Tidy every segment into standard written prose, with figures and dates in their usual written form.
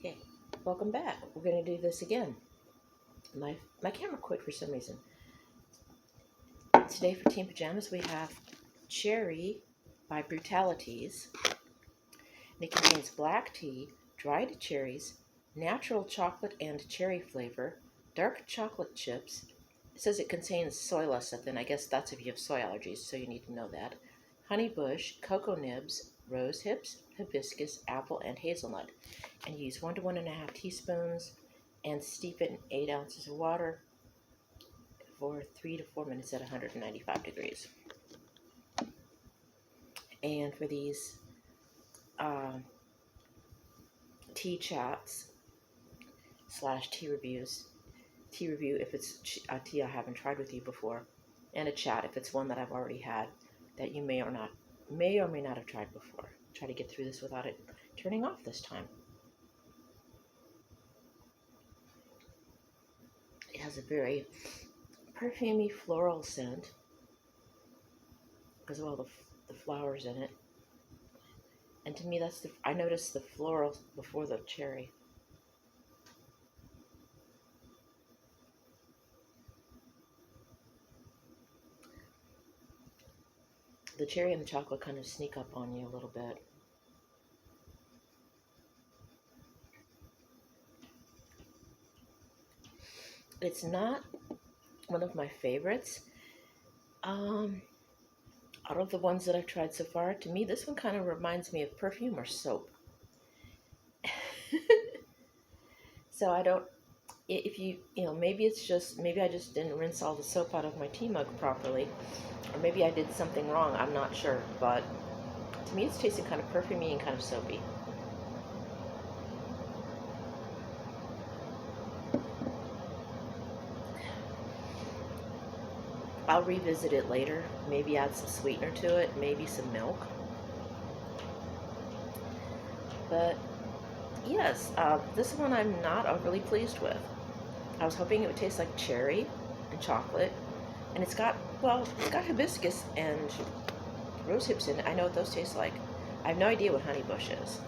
Okay, welcome back. We're going to do this again. My camera quit for some reason. Today for Team Pajamas we have Cherrie by Brutalitea'S. It contains black tea, dried cherries, natural chocolate and cherry flavor, dark chocolate chips. It says it contains soy lecithin. I guess that's if you have soy allergies, so you need to know that. Honey bush, cocoa nibs, rose hips, hibiscus, apple, and hazelnut. And use 1 to 1.5 teaspoons and steep it in 8 ounces of water for 3 to 4 minutes at 195 degrees. And for these tea chats / tea reviews, tea review if it's a tea I haven't tried with you before, and a chat if it's one that I've already had that you may or may not have tried before. Try to get through this without it turning off this time. It has a very perfumey floral scent because of all the flowers in it. And to me, I noticed the floral before the cherry. The cherry and the chocolate kind of sneak up on you a little bit. It's not one of my favorites. Out of the ones that I've tried so far, to me, this one kind of reminds me of perfume or soap. So I don't, if maybe I just didn't rinse all the soap out of my tea mug properly, or maybe I did something wrong, I'm not sure, but to me it's tasting kind of perfumey and kind of soapy. I'll revisit it later, maybe add some sweetener to it, maybe some milk. But yes, this one I'm not overly pleased with. I was hoping it would taste like cherry and chocolate, and it's got hibiscus and rose hips in it. I know what those taste like. I have no idea what honey bush is.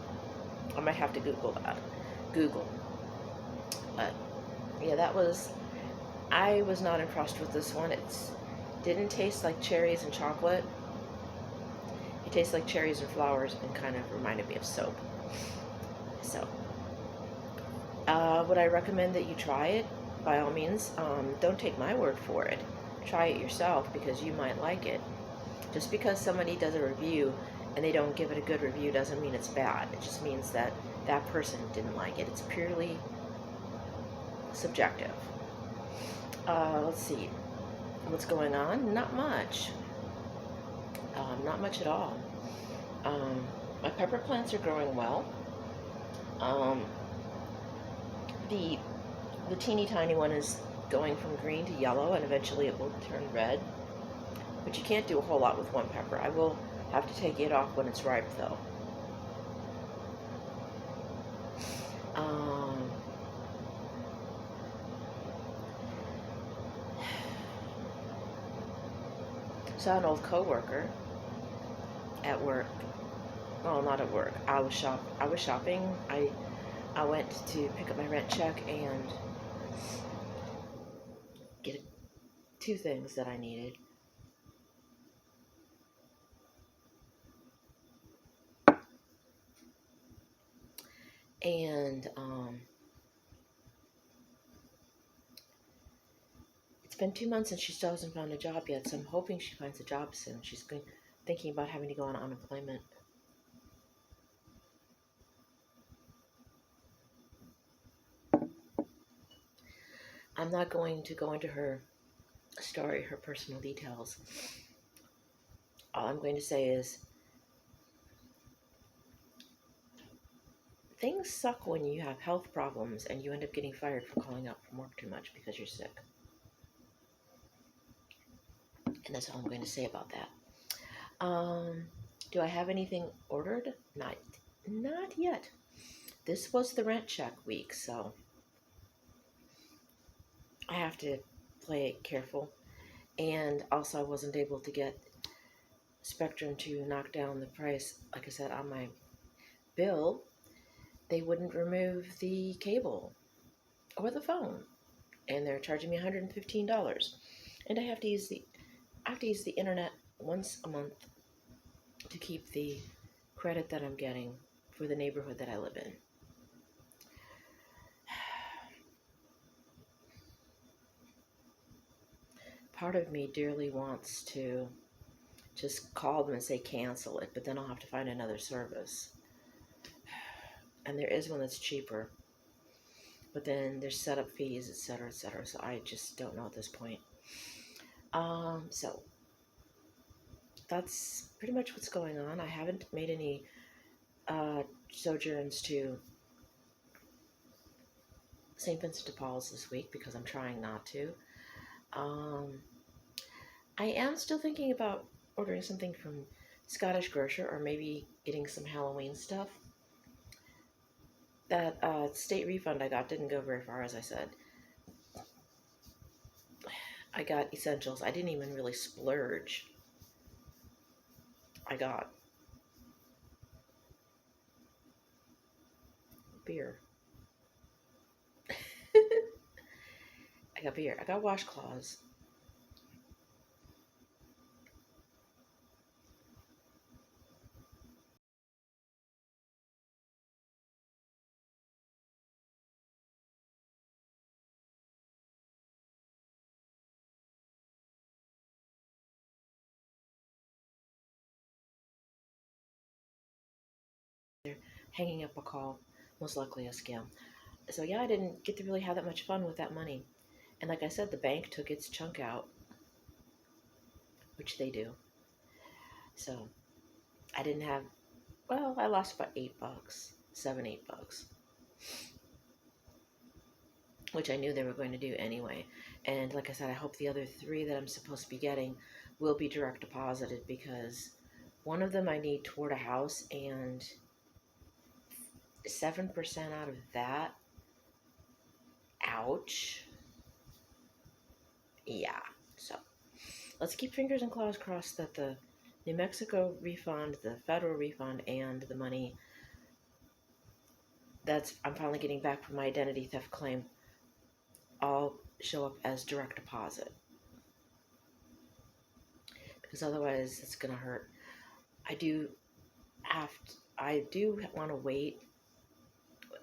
I might have to Google that. But yeah, I was not impressed with this one. It didn't taste like cherries and chocolate. It tastes like cherries and flowers and kind of reminded me of soap. So, would I recommend that you try it? By all means, don't take my word for it. Try it yourself because you might like it. Just because somebody does a review and they don't give it a good review doesn't mean it's bad. It just means that that person didn't like it. It's purely subjective. Let's see. What's going on? Not much. Not much at all. My pepper plants are growing well. The teeny tiny one is going from green to yellow, and eventually it will turn red. But you can't do a whole lot with one pepper. I will have to take it off when it's ripe, though. Saw an old coworker at work. Well, not at work. I was shopping. I went to pick up my rent check and get 2 things that I needed. And it's been 2 months and she still hasn't found a job yet, so I'm hoping she finds a job soon. She's thinking about having to go on unemployment. I'm not going to go into her story, her personal details. All I'm going to say is things suck when you have health problems and you end up getting fired for calling out from work too much because you're sick. And that's all I'm going to say about that. Do I have anything ordered? Not yet. This was the rent check week, so I have to play it careful. And also I wasn't able to get Spectrum to knock down the price, like I said, on my bill. they wouldn't remove the cable or the phone, and they're charging me $115. And I have to use the internet once a month to keep the credit that I'm getting for the neighborhood that I live in. Part of me dearly wants to just call them and say cancel it, but then I'll have to find another service. And there is one that's cheaper, but then there's setup fees, etc., etc. So I just don't know at this point. So that's pretty much what's going on. I haven't made any sojourns to St. Vincent de Paul's this week because I'm trying not to. I am still thinking about ordering something from Scottish Grocer or maybe getting some Halloween stuff. That state refund I got didn't go very far, as I said. I got essentials. I didn't even really splurge. I got beer. I got beer. I got washcloths. They're hanging up a call, most likely a scam. So yeah, I didn't get to really have that much fun with that money. And like I said, the bank took its chunk out, which they do. So I didn't have, well, I lost about $8, $7, $8, which I knew they were going to do anyway. And like I said, I hope the other 3 that I'm supposed to be getting will be direct deposited, because one of them I need toward a house, and 7% out of that, ouch. Yeah, so let's keep fingers and claws crossed that the New Mexico refund, the federal refund, and the money that's I'm finally getting back from my identity theft claim all show up as direct deposit, because otherwise it's gonna hurt. I do want to wait.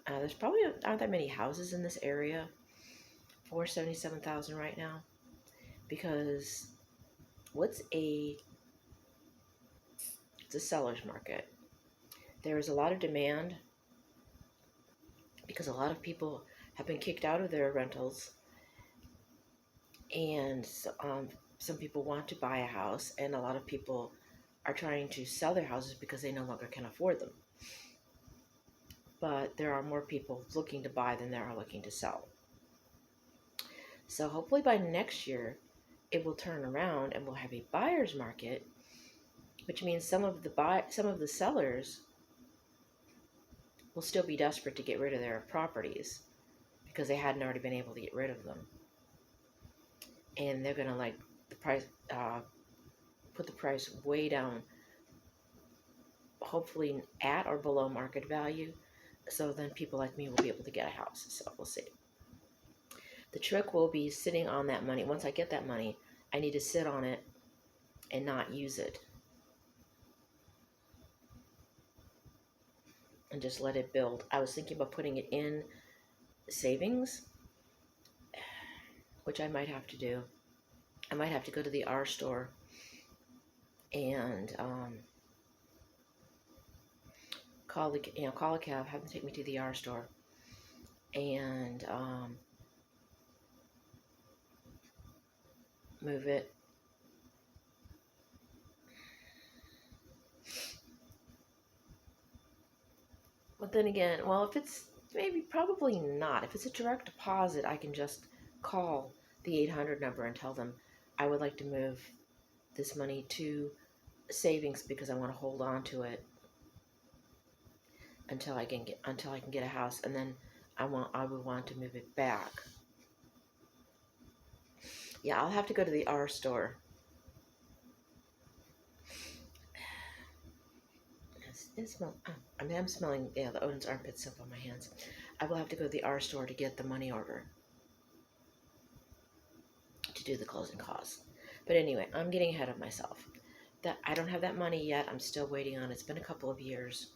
There's probably aren't that many houses in this area for $77,000 right now, because it's a seller's market. There is a lot of demand because a lot of people have been kicked out of their rentals, and some people want to buy a house, and a lot of people are trying to sell their houses because they no longer can afford them. But there are more people looking to buy than there are looking to sell. So hopefully by next year, it will turn around and we'll have a buyer's market, which means some of the sellers will still be desperate to get rid of their properties because they hadn't already been able to get rid of them, and they're gonna like the price, put the price way down, hopefully at or below market value, so then people like me will be able to get a house. So we'll see. The trick will be sitting on that money. Once I get that money, I need to sit on it and not use it, and just let it build. I was thinking about putting it in savings, which I might have to do. I might have to go to the R store and call a cab, have them take me to the R store, and move it. But then again, well, if it's probably not. If it's a direct deposit, I can just call the 800 number and tell them I would like to move this money to savings because I want to hold on to it until I can get a house, and then I would want to move it back. Yeah, I'll have to go to the R store. It smells. I mean, I'm smelling, yeah, the Odin's armpit soap on my hands. I will have to go to the R store to get the money order to do the closing costs. But anyway, I'm getting ahead of myself. That I don't have that money yet. I'm still waiting on it. It's been a couple of years.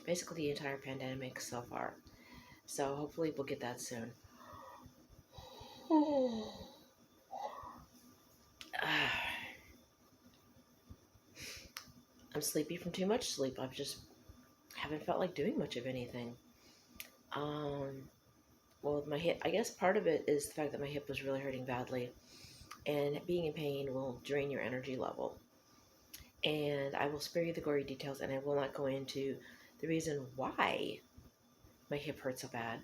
Basically the entire pandemic so far. So hopefully we'll get that soon. I'm sleepy from too much sleep. I've just haven't felt like doing much of anything. Well, with my hip, I guess part of it is the fact that my hip was really hurting badly, and being in pain will drain your energy level. And I will spare you the gory details, and I will not go into the reason why my hip hurt so bad.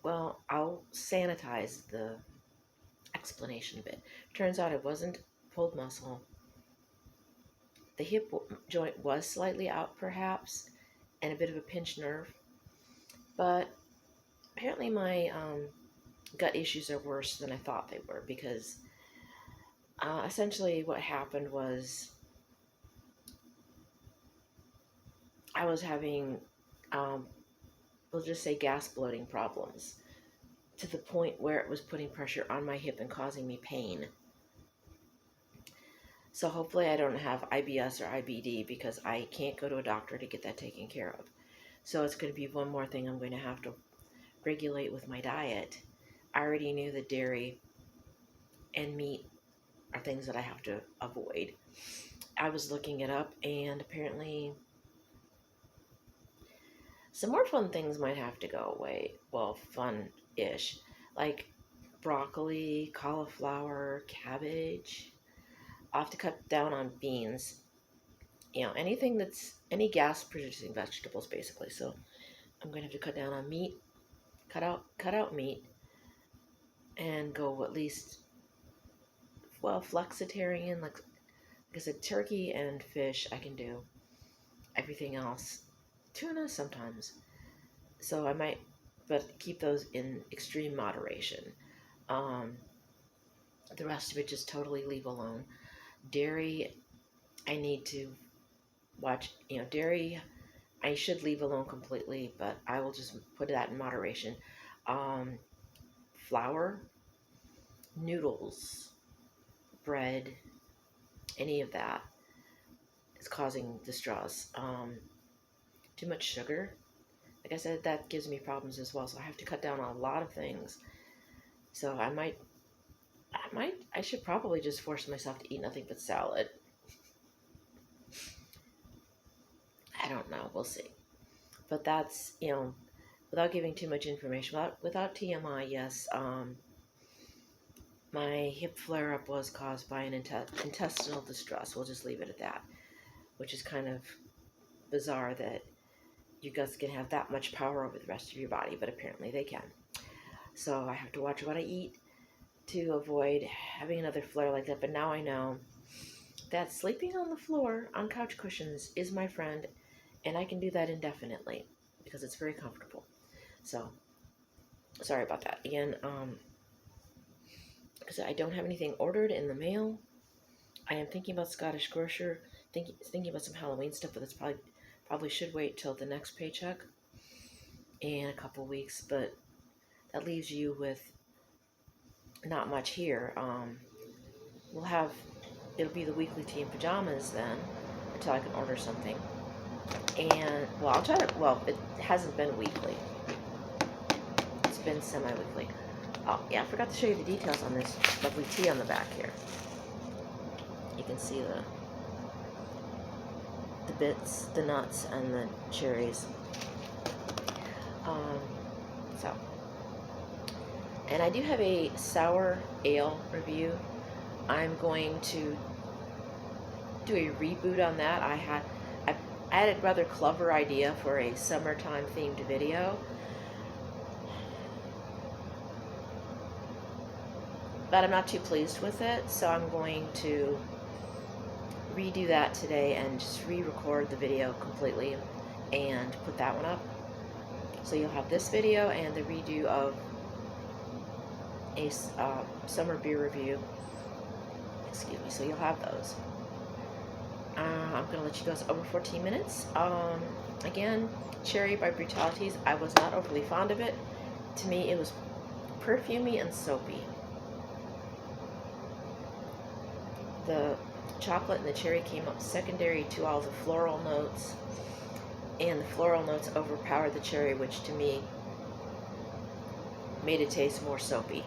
Well, I'll sanitize the explanation a bit. Turns out it wasn't pulled muscle. The hip joint was slightly out, perhaps, and a bit of a pinched nerve. But apparently my gut issues are worse than I thought they were, because essentially what happened was I was having, we'll just say, gas bloating problems, to the point where it was putting pressure on my hip and causing me pain. So hopefully I don't have IBS or IBD, because I can't go to a doctor to get that taken care of. So it's going to be one more thing I'm going to have to regulate with my diet. I already knew that dairy and meat are things that I have to avoid. I was looking it up, and apparently some more fun things might have to go away. Well, fun-ish. Like broccoli, cauliflower, cabbage. I'll have to cut down on beans. You know, anything that's any gas-producing vegetables, basically. So I'm going to have to cut down on meat, cut out meat, and go at least, well, flexitarian. Like I said, turkey and fish I can do. Everything else, tuna sometimes. So I might, but keep those in extreme moderation. The rest of it just totally leave alone. Dairy, I need to watch. You know, dairy, I should leave alone completely, but I will just put that in moderation. Flour, noodles, bread, any of that is causing distress. Too much sugar, like I said, that gives me problems as well. So I have to cut down on a lot of things. So I should probably just force myself to eat nothing but salad. I don't know. We'll see. But that's, you know, without giving too much information, without TMI, yes, my hip flare-up was caused by an intestinal distress. We'll just leave it at that, which is kind of bizarre that you guys can have that much power over the rest of your body, but apparently they can. So I have to watch what I eat to avoid having another flare like that. But now I know that sleeping on the floor on couch cushions is my friend, and I can do that indefinitely because it's very comfortable. So sorry about that again. Because I don't have anything ordered in the mail. I am thinking about Scottish Grocer, thinking about some Halloween stuff, but that's probably should wait till the next paycheck in a couple weeks. But that leaves you with not much here. It'll be the weekly tea and pajamas then, until I can order something. And, well, I'll try to, well, it hasn't been weekly. It's been semi-weekly. Oh, yeah, I forgot to show you the details on this lovely tea on the back here. You can see the bits, the nuts, and the cherries. And I do have a sour ale review. I'm going to do a reboot on that. I had a rather clever idea for a summertime themed video, but I'm not too pleased with it, so I'm going to redo that today and just re-record the video completely and put that one up. So you'll have this video and the redo of a summer beer review. Excuse me, so you'll have those. I'm going to let you go. It's over 14 minutes. Again, Cherrie by Brutalitea'S. I was not overly fond of it. To me, it was perfumey and soapy. The chocolate and the cherry came up secondary to all the floral notes, and the floral notes overpowered the cherry, which to me made it taste more soapy.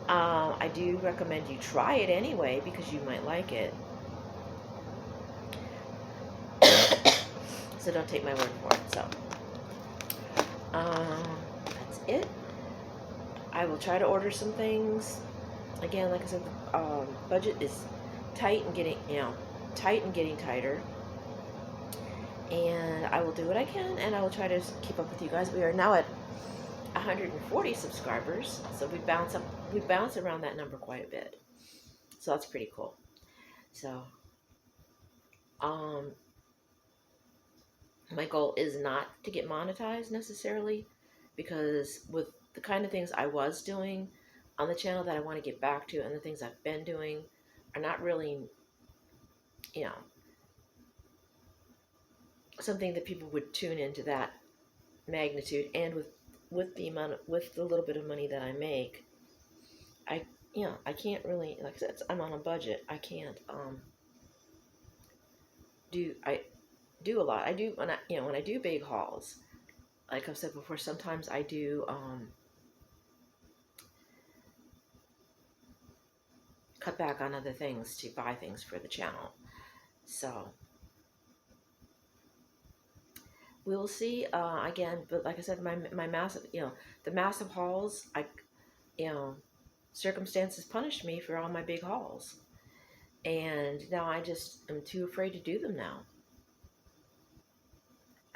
I do recommend you try it anyway because you might like it. So don't take my word for it. So that's it. I will try to order some things. Again, like I said, the budget is tight and getting tighter. And I will do what I can, and I will try to keep up with you guys. We are now at 140 subscribers, so we bounce around that number quite a bit. So that's pretty cool. So, my goal is not to get monetized necessarily, because with the kind of things I was doing on the channel that I want to get back to, and the things I've been doing are not really, something that people would tune into that magnitude. And with the little bit of money that I make, I can't really, like I said, I'm on a budget. I can't do a lot. I do when I do big hauls, like I've said before, sometimes I do cut back on other things to buy things for the channel. So we will see. Again, but like I said, my massive, the massive hauls, circumstances punished me for all my big hauls, and now I just am too afraid to do them now.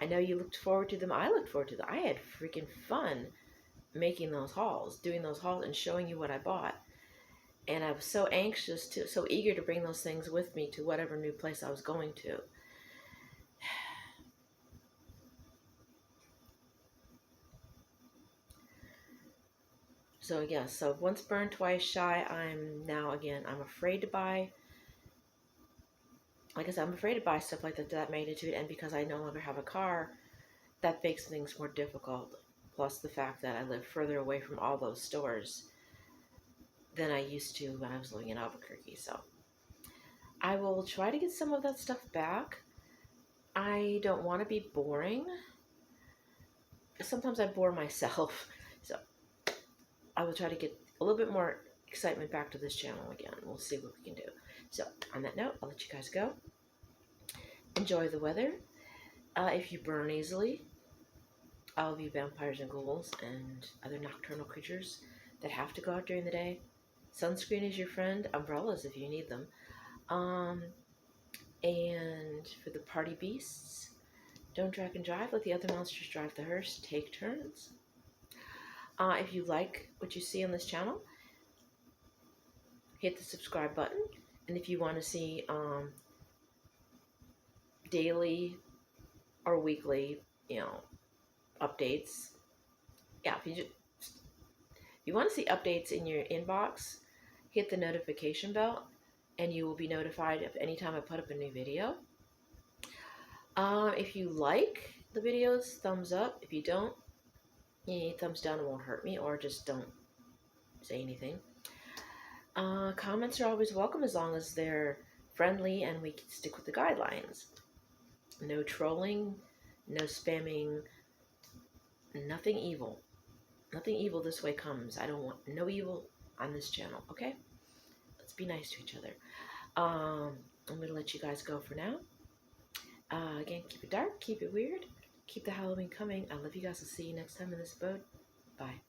I know you looked forward to them. I looked forward to them. I had freaking fun making those hauls, doing those hauls, and showing you what I bought. And I was so anxious so eager to bring those things with me to whatever new place I was going to. So yeah, so once burned, twice shy. I'm afraid to buy, like I said, I'm afraid to buy stuff like that magnitude, and because I no longer have a car, that makes things more difficult. Plus the fact that I live further away from all those stores than I used to when I was living in Albuquerque. So I will try to get some of that stuff back. I don't want to be boring. Sometimes I bore myself. So I will try to get a little bit more excitement back to this channel again. We'll see what we can do. So on that note, I'll let you guys go. Enjoy the weather. If you burn easily, all of you vampires and ghouls and other nocturnal creatures that have to go out during the day, sunscreen is your friend. Umbrellas if you need them. And for the party beasts, don't drag and drive. Let the other monsters drive the hearse. Take turns. If you like what you see on this channel, hit the subscribe button. And if you want to see daily or weekly, updates, if you want to see updates in your inbox, hit the notification bell, and you will be notified of any time I put up a new video. If you like the videos, thumbs up. If you don't, thumbs down, it won't hurt me, or just don't say anything. Comments are always welcome as long as they're friendly and we can stick with the guidelines. No trolling, no spamming, nothing evil. Nothing evil this way comes. I don't want no evil on this channel, okay? Let's be nice to each other. I'm going to let you guys go for now. Again, keep it dark, keep it weird, keep the Halloween coming. I love you guys. I'll see you next time in this boat. Bye.